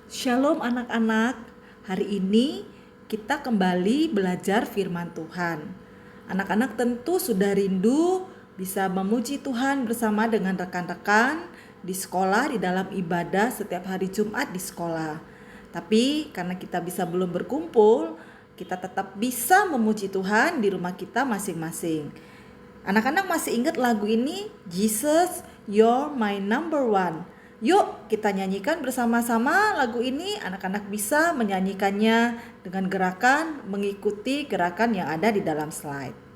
Shalom anak-anak, hari ini kita kembali belajar firman Tuhan. Anak-anak tentu sudah rindu bisa memuji Tuhan bersama dengan rekan-rekan di sekolah, di dalam ibadah setiap hari Jumat di sekolah. Tapi karena kita belum berkumpul, kita tetap bisa memuji Tuhan di rumah kita masing-masing. Anak-anak masih ingat lagu ini? Jesus, You're My Number One. Yuk kita nyanyikan bersama-sama lagu ini. Anak-anak bisa menyanyikannya dengan gerakan mengikuti gerakan yang ada di dalam slide.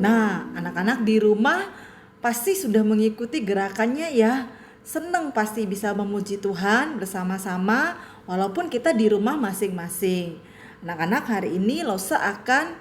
Nah, anak-anak di rumah pasti sudah mengikuti gerakannya ya. Senang pasti bisa memuji Tuhan bersama-sama walaupun kita di rumah masing-masing. Anak-anak, hari ini Losa akan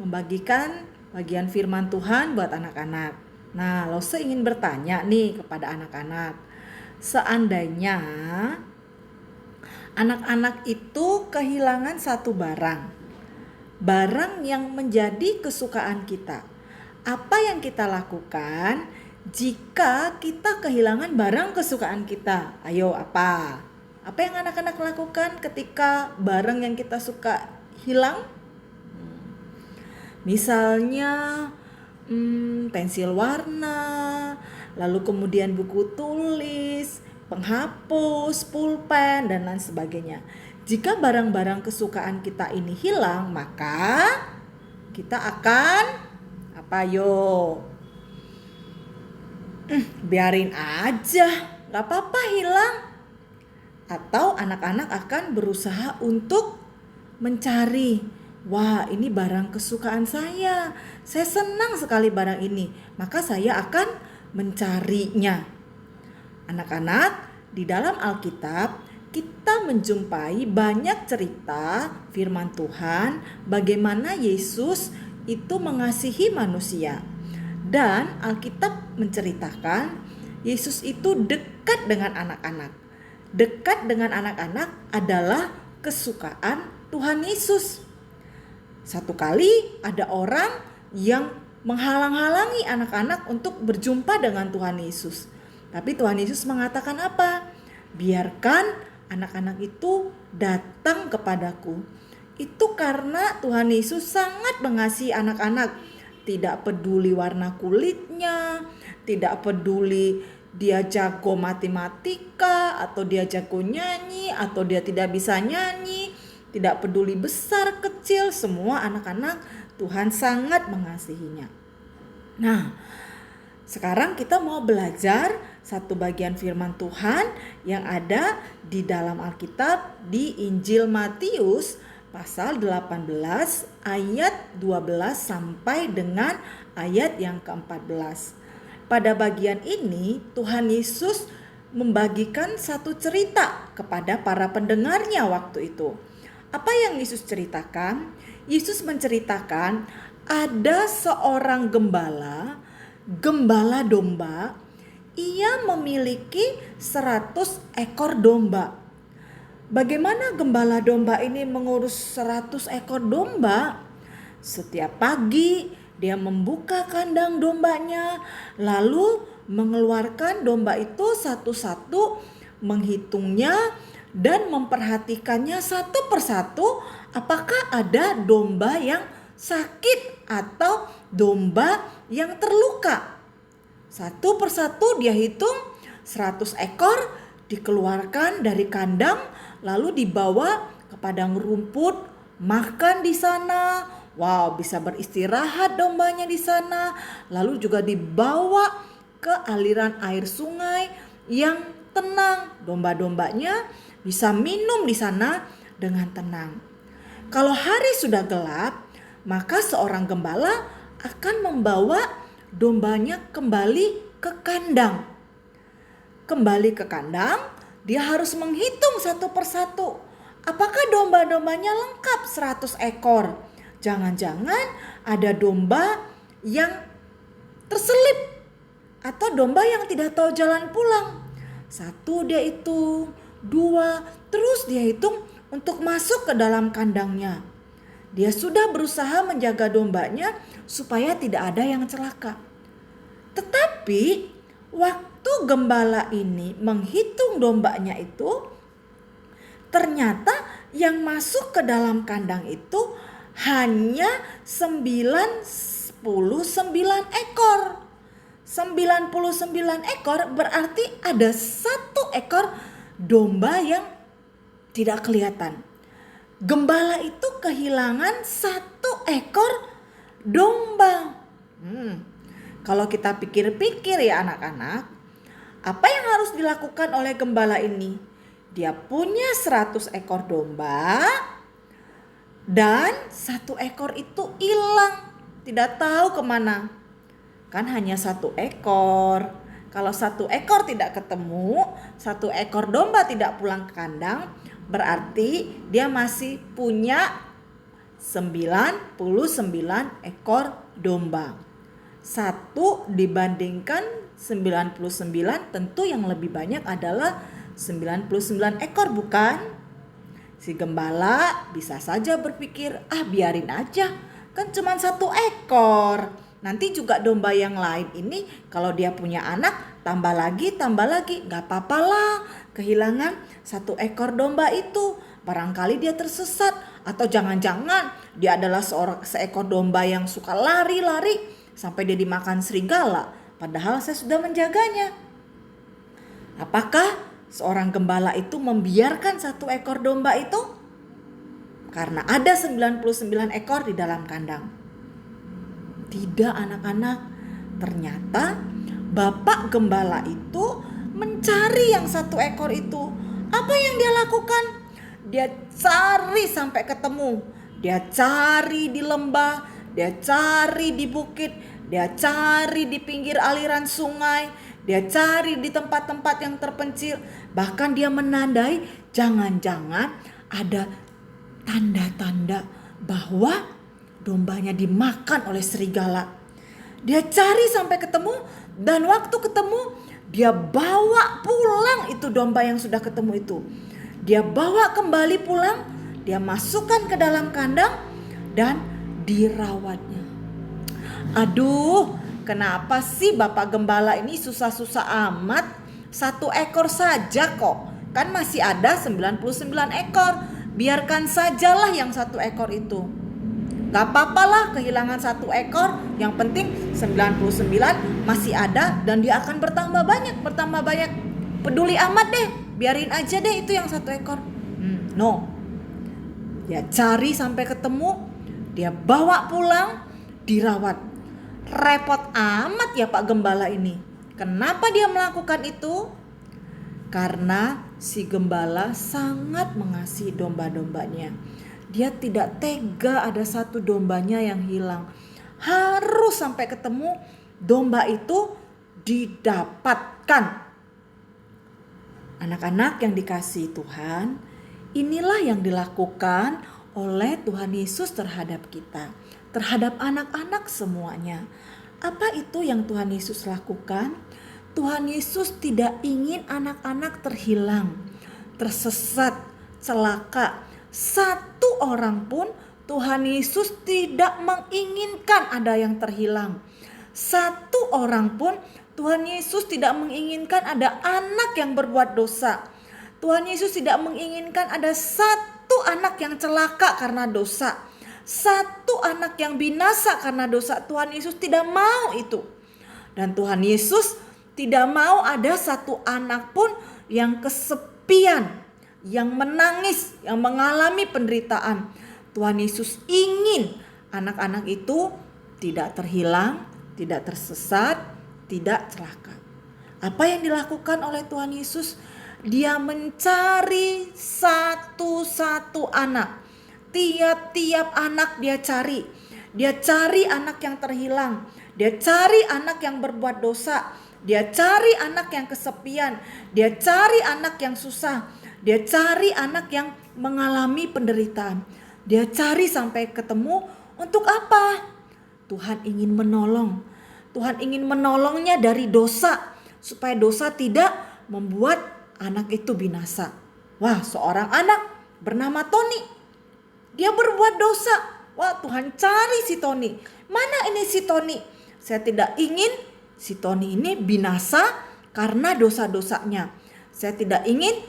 membagikan bagian firman Tuhan buat anak-anak. Nah, Losa ingin bertanya nih kepada anak-anak. Seandainya anak-anak itu kehilangan satu barang yang menjadi kesukaan kita. Apa yang kita lakukan jika kita kehilangan barang kesukaan kita? Ayo, apa? Apa yang anak-anak lakukan ketika barang yang kita suka hilang? Misalnya pensil warna, lalu kemudian buku tulis, penghapus, pulpen, dan lain sebagainya. Jika barang-barang kesukaan kita ini hilang, maka kita akan apa yo? Biarin aja, gak apa-apa hilang. Atau anak-anak akan berusaha untuk mencari, wah ini barang kesukaan saya senang sekali barang ini, maka saya akan mencarinya. Anak-anak, di dalam Alkitab kita menjumpai banyak cerita firman Tuhan bagaimana Yesus itu mengasihi manusia. Dan Alkitab menceritakan Yesus itu dekat dengan anak-anak. Dekat dengan anak-anak adalah kesukaan Tuhan Yesus. Satu kali ada orang yang menghalang-halangi anak-anak untuk berjumpa dengan Tuhan Yesus. Tapi Tuhan Yesus mengatakan apa? Biarkan anak-anak itu datang kepadaku. Itu karena Tuhan Yesus sangat mengasihi anak-anak. Tidak peduli warna kulitnya, tidak peduli dia jago matematika, atau dia jago nyanyi, atau dia tidak bisa nyanyi. Tidak peduli besar kecil, semua anak-anak Tuhan sangat mengasihinya. Nah, sekarang kita mau belajar satu bagian firman Tuhan yang ada di dalam Alkitab di Injil Matius pasal 18 ayat 12 sampai dengan ayat yang ke-14. Pada bagian ini Tuhan Yesus membagikan satu cerita kepada para pendengarnya waktu itu. Apa yang Yesus ceritakan? Yesus menceritakan ada seorang gembala domba. Ia memiliki 100 ekor domba. Bagaimana gembala domba ini mengurus 100 ekor domba? Setiap pagi dia membuka kandang dombanya, lalu mengeluarkan domba itu satu-satu, menghitungnya dan memperhatikannya satu persatu apakah ada domba yang sakit atau domba yang terluka. Satu persatu dia hitung 100 ekor dikeluarkan dari kandang lalu dibawa ke padang rumput, makan di sana. Wow, bisa beristirahat dombanya di sana. Lalu juga dibawa ke aliran air sungai yang tenang. Domba-dombanya bisa minum di sana dengan tenang. Kalau hari sudah gelap, maka seorang gembala akan membawa dombanya kembali ke kandang. Kembali ke kandang, dia harus menghitung satu persatu. Apakah domba-dombanya lengkap 100 ekor? Jangan-jangan ada domba yang terselip atau domba yang tidak tahu jalan pulang. 1 dia hitung, 2, terus dia hitung untuk masuk ke dalam kandangnya. Dia sudah berusaha menjaga dombanya supaya tidak ada yang celaka. Tetapi waktu gembala ini menghitung dombanya itu, ternyata yang masuk ke dalam kandang itu hanya 99 ekor. 99 ekor berarti ada 1 ekor domba yang tidak kelihatan. Gembala itu kehilangan 1 ekor domba. Kalau kita pikir-pikir ya anak-anak, apa yang harus dilakukan oleh gembala ini? Dia punya 100 ekor domba dan 1 ekor itu hilang, tidak tahu kemana. Kan hanya 1 ekor. Kalau 1 ekor tidak ketemu, 1 ekor domba tidak pulang ke kandang, berarti dia masih punya 99 ekor domba. 1 dibandingkan 99 tentu yang lebih banyak adalah 99 ekor, bukan? Si gembala bisa saja berpikir, biarin aja, kan cuma 1 ekor. Nanti juga domba yang lain ini kalau dia punya anak tambah lagi, gak apa-apalah kehilangan 1 ekor domba itu. Barangkali dia tersesat atau jangan-jangan dia adalah seekor domba yang suka lari-lari sampai dia dimakan serigala. Padahal saya sudah menjaganya. Apakah seorang gembala itu membiarkan 1 ekor domba itu? Karena ada 99 ekor di dalam kandang. Tidak anak-anak, ternyata bapak gembala itu mencari yang 1 ekor itu. Apa yang dia lakukan? Dia cari sampai ketemu. Dia cari di lembah, dia cari di bukit, dia cari di pinggir aliran sungai, dia cari di tempat-tempat yang terpencil. Bahkan dia menandai jangan-jangan ada tanda-tanda bahwa dombanya dimakan oleh serigala. Dia cari sampai ketemu dan waktu ketemu dia bawa pulang itu domba yang sudah ketemu itu. Dia bawa kembali pulang, dia masukkan ke dalam kandang dan dirawatnya. Aduh, kenapa sih Bapak Gembala ini susah-susah amat? 1 ekor saja kok. Kan masih ada 99 ekor. Biarkan sajalah yang 1 ekor itu. Gak apa-apalah kehilangan 1 ekor. Yang penting 99 masih ada dan dia akan bertambah banyak. Peduli amat deh. Biarin aja deh itu yang 1 ekor. No. Dia cari sampai ketemu. Dia bawa pulang. Dirawat. Repot amat ya Pak Gembala ini. Kenapa dia melakukan itu? Karena si gembala sangat mengasihi domba-dombanya. Dia tidak tega ada 1 dombanya yang hilang. Harus sampai ketemu domba itu didapatkan. Anak-anak yang dikasihi Tuhan, inilah yang dilakukan oleh Tuhan Yesus terhadap kita, terhadap anak-anak semuanya. Apa itu yang Tuhan Yesus lakukan? Tuhan Yesus tidak ingin anak-anak terhilang, tersesat, celaka. 1 orang pun Tuhan Yesus tidak menginginkan ada yang terhilang. 1 orang pun Tuhan Yesus tidak menginginkan ada anak yang berbuat dosa. Tuhan Yesus tidak menginginkan ada 1 anak yang celaka karena dosa. 1 anak yang binasa karena dosa. Tuhan Yesus tidak mau itu. Dan Tuhan Yesus tidak mau ada 1 anak pun yang kesepian, yang menangis, yang mengalami penderitaan. Tuhan Yesus ingin anak-anak itu tidak terhilang, tidak tersesat, tidak celaka. Apa yang dilakukan oleh Tuhan Yesus? Dia mencari satu-satu anak. Tiap-tiap anak dia cari. Dia cari anak yang terhilang. Dia cari anak yang berbuat dosa. Dia cari anak yang kesepian. Dia cari anak yang susah. Dia cari anak yang mengalami penderitaan. Dia cari sampai ketemu. Untuk apa? Tuhan ingin menolong. Tuhan ingin menolongnya dari dosa. Supaya dosa tidak membuat anak itu binasa. Wah, seorang anak bernama Tony. Dia berbuat dosa. Wah, Tuhan cari si Tony. Mana ini si Tony? Saya tidak ingin si Tony ini binasa karena dosa-dosanya. Saya tidak ingin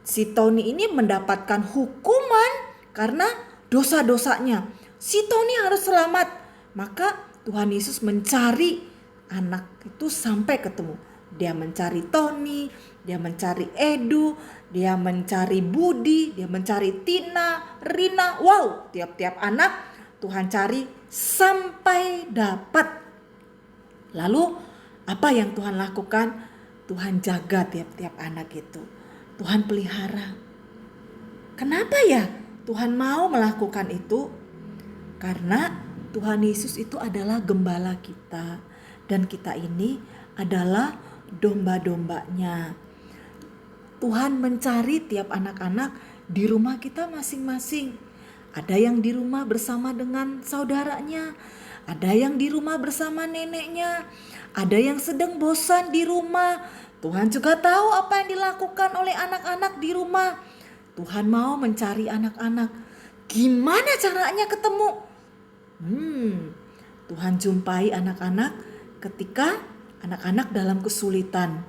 si Tony ini mendapatkan hukuman karena dosa-dosanya. Si Tony harus selamat. Maka Tuhan Yesus mencari anak itu sampai ketemu. Dia mencari Tony, dia mencari Edu, dia mencari Budi, dia mencari Tina, Rina. Wow, tiap-tiap anak Tuhan cari sampai dapat. Lalu apa yang Tuhan lakukan? Tuhan jaga tiap-tiap anak itu. Tuhan pelihara. Kenapa ya Tuhan mau melakukan itu? Karena Tuhan Yesus itu adalah gembala kita. Dan kita ini adalah domba-dombanya. Tuhan mencari tiap anak-anak di rumah kita masing-masing. Ada yang di rumah bersama dengan saudaranya, ada yang di rumah bersama neneknya, ada yang sedang bosan di rumah. Tuhan juga tahu apa yang dilakukan oleh anak-anak di rumah. Tuhan mau mencari anak-anak. Gimana caranya ketemu? Tuhan jumpai anak-anak ketika anak-anak dalam kesulitan.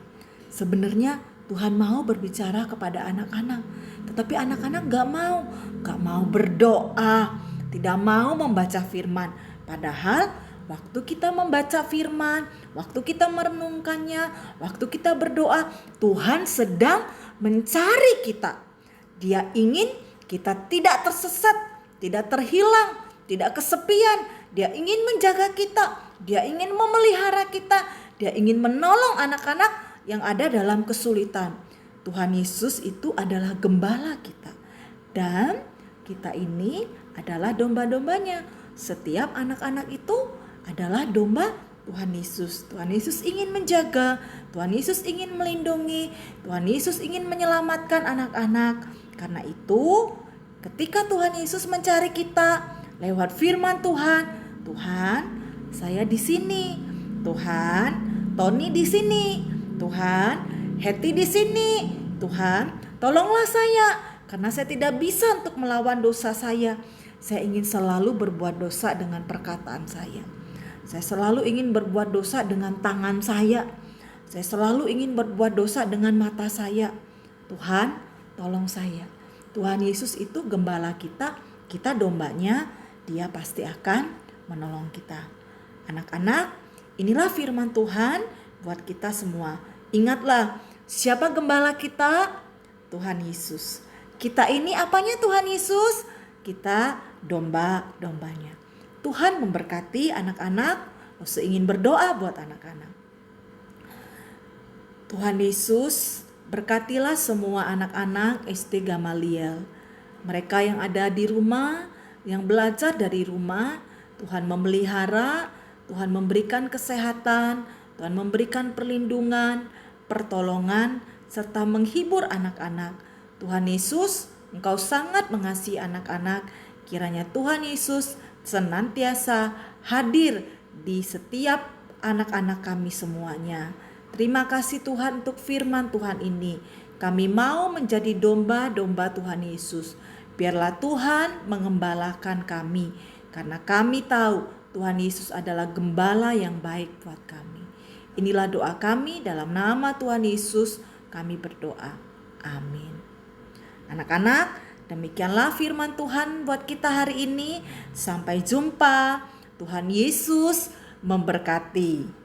Sebenarnya Tuhan mau berbicara kepada anak-anak, tetapi anak-anak gak mau berdoa, tidak mau membaca firman. Padahal waktu kita membaca firman, waktu kita merenungkannya, waktu kita berdoa, Tuhan sedang mencari kita. Dia ingin kita tidak tersesat, tidak terhilang, tidak kesepian. Dia ingin menjaga kita, dia ingin memelihara kita. Dia ingin menolong anak-anak yang ada dalam kesulitan. Tuhan Yesus itu adalah gembala kita. Dan kita ini adalah domba-dombanya. Setiap anak-anak itu adalah domba Tuhan Yesus. Tuhan Yesus ingin menjaga, Tuhan Yesus ingin melindungi, Tuhan Yesus ingin menyelamatkan anak-anak. Karena itu, ketika Tuhan Yesus mencari kita lewat firman Tuhan, Tuhan, saya di sini. Tuhan, Tony di sini. Tuhan, Hetty di sini. Tuhan, tolonglah saya karena saya tidak bisa untuk melawan dosa saya. Saya ingin selalu berbuat dosa dengan perkataan saya. Saya selalu ingin berbuat dosa dengan tangan saya. Saya selalu ingin berbuat dosa dengan mata saya. Tuhan, tolong saya. Tuhan Yesus itu gembala kita, kita dombanya, Dia pasti akan menolong kita. Anak-anak, inilah firman Tuhan buat kita semua. Ingatlah, siapa gembala kita? Tuhan Yesus. Kita ini apanya Tuhan Yesus? Kita domba-dombanya. Tuhan memberkati anak-anak. Saya ingin berdoa buat anak-anak. Tuhan Yesus, berkatilah semua anak-anak SD Gamaliel. Mereka yang ada di rumah, yang belajar dari rumah, Tuhan memelihara, Tuhan memberikan kesehatan, Tuhan memberikan perlindungan, pertolongan, serta menghibur anak-anak. Tuhan Yesus, Engkau sangat mengasihi anak-anak. Kiranya Tuhan Yesus senantiasa hadir di setiap anak-anak kami semuanya. Terima kasih Tuhan untuk firman Tuhan ini. Kami mau menjadi domba-domba Tuhan Yesus. Biarlah Tuhan mengembalakan kami, karena kami tahu Tuhan Yesus adalah gembala yang baik buat kami. Inilah doa kami, dalam nama Tuhan Yesus kami berdoa. Amin. Anak-anak, demikianlah firman Tuhan buat kita hari ini. Sampai jumpa. Tuhan Yesus memberkati.